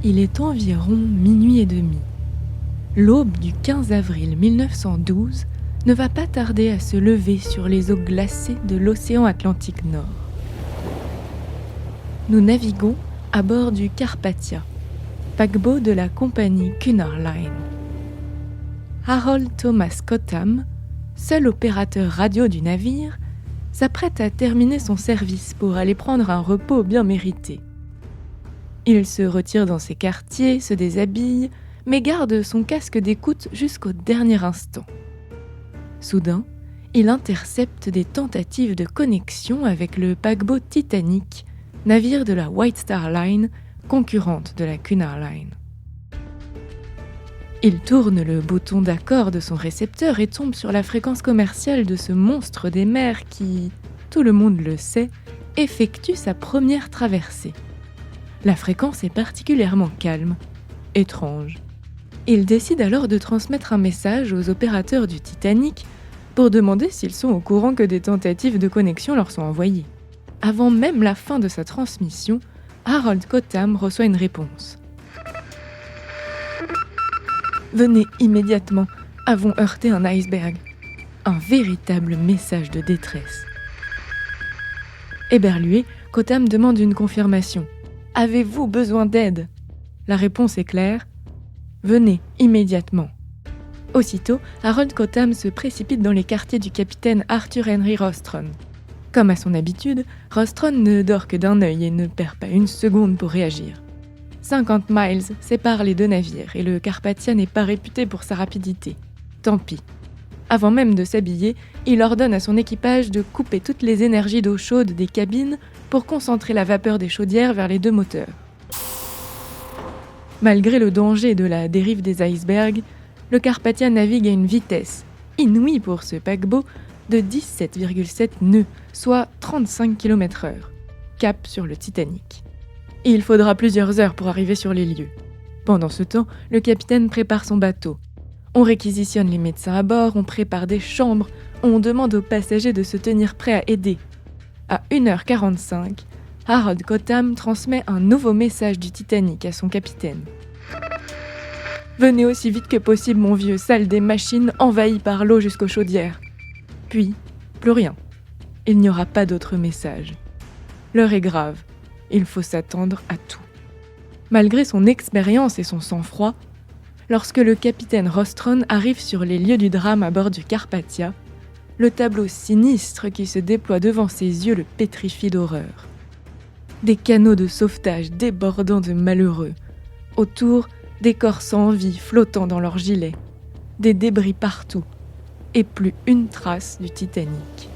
Il est environ minuit et demi. L'aube du 15 avril 1912 ne va pas tarder à se lever sur les eaux glacées de l'océan Atlantique Nord. Nous naviguons à bord du Carpathia, paquebot de la compagnie Cunard Line. Harold Thomas Cotham, seul opérateur radio du navire, s'apprête à terminer son service pour aller prendre un repos bien mérité. Il se retire dans ses quartiers, se déshabille, mais garde son casque d'écoute jusqu'au dernier instant. Soudain, il intercepte des tentatives de connexion avec le paquebot Titanic, navire de la White Star Line, concurrente de la Cunard Line. Il tourne le bouton d'accord de son récepteur et tombe sur la fréquence commerciale de ce monstre des mers qui, tout le monde le sait, effectue sa première traversée. La fréquence est particulièrement calme, étrange. Il décide alors de transmettre un message aux opérateurs du Titanic pour demander s'ils sont au courant que des tentatives de connexion leur sont envoyées. Avant même la fin de sa transmission, Harold Cotham reçoit une réponse. « Venez immédiatement, avons heurté un iceberg. » Un véritable message de détresse. Éberlué, Cotham demande une confirmation. « Avez-vous besoin d'aide ?» La réponse est claire. « Venez immédiatement. » Aussitôt, Harold Cotham se précipite dans les quartiers du capitaine Arthur Henry Rostron. Comme à son habitude, Rostron ne dort que d'un œil et ne perd pas une seconde pour réagir. 50 miles séparent les deux navires et le Carpathia n'est pas réputé pour sa rapidité. Tant pis. Avant même de s'habiller, il ordonne à son équipage de couper toutes les énergies d'eau chaude des cabines pour concentrer la vapeur des chaudières vers les deux moteurs. Malgré le danger de la dérive des icebergs, le Carpathia navigue à une vitesse inouïe pour ce paquebot de 17,7 nœuds, soit 35 km/h. Cap sur le Titanic. Et il faudra plusieurs heures pour arriver sur les lieux. Pendant ce temps, le capitaine prépare son bateau. On réquisitionne les médecins à bord, on prépare des chambres, on demande aux passagers de se tenir prêts à aider. À 1h45, Harold Cotham transmet un nouveau message du Titanic à son capitaine. « Venez aussi vite que possible, mon vieux, salle des machines envahie par l'eau jusqu'aux chaudières. » Puis, plus rien. Il n'y aura pas d'autre message. L'heure est grave. Il faut s'attendre à tout. Malgré son expérience et son sang-froid, lorsque le capitaine Rostron arrive sur les lieux du drame à bord du Carpathia, le tableau sinistre qui se déploie devant ses yeux le pétrifie d'horreur. Des canots de sauvetage débordant de malheureux. Autour, des corps sans vie flottant dans leurs gilets. Des débris partout. Et plus une trace du Titanic.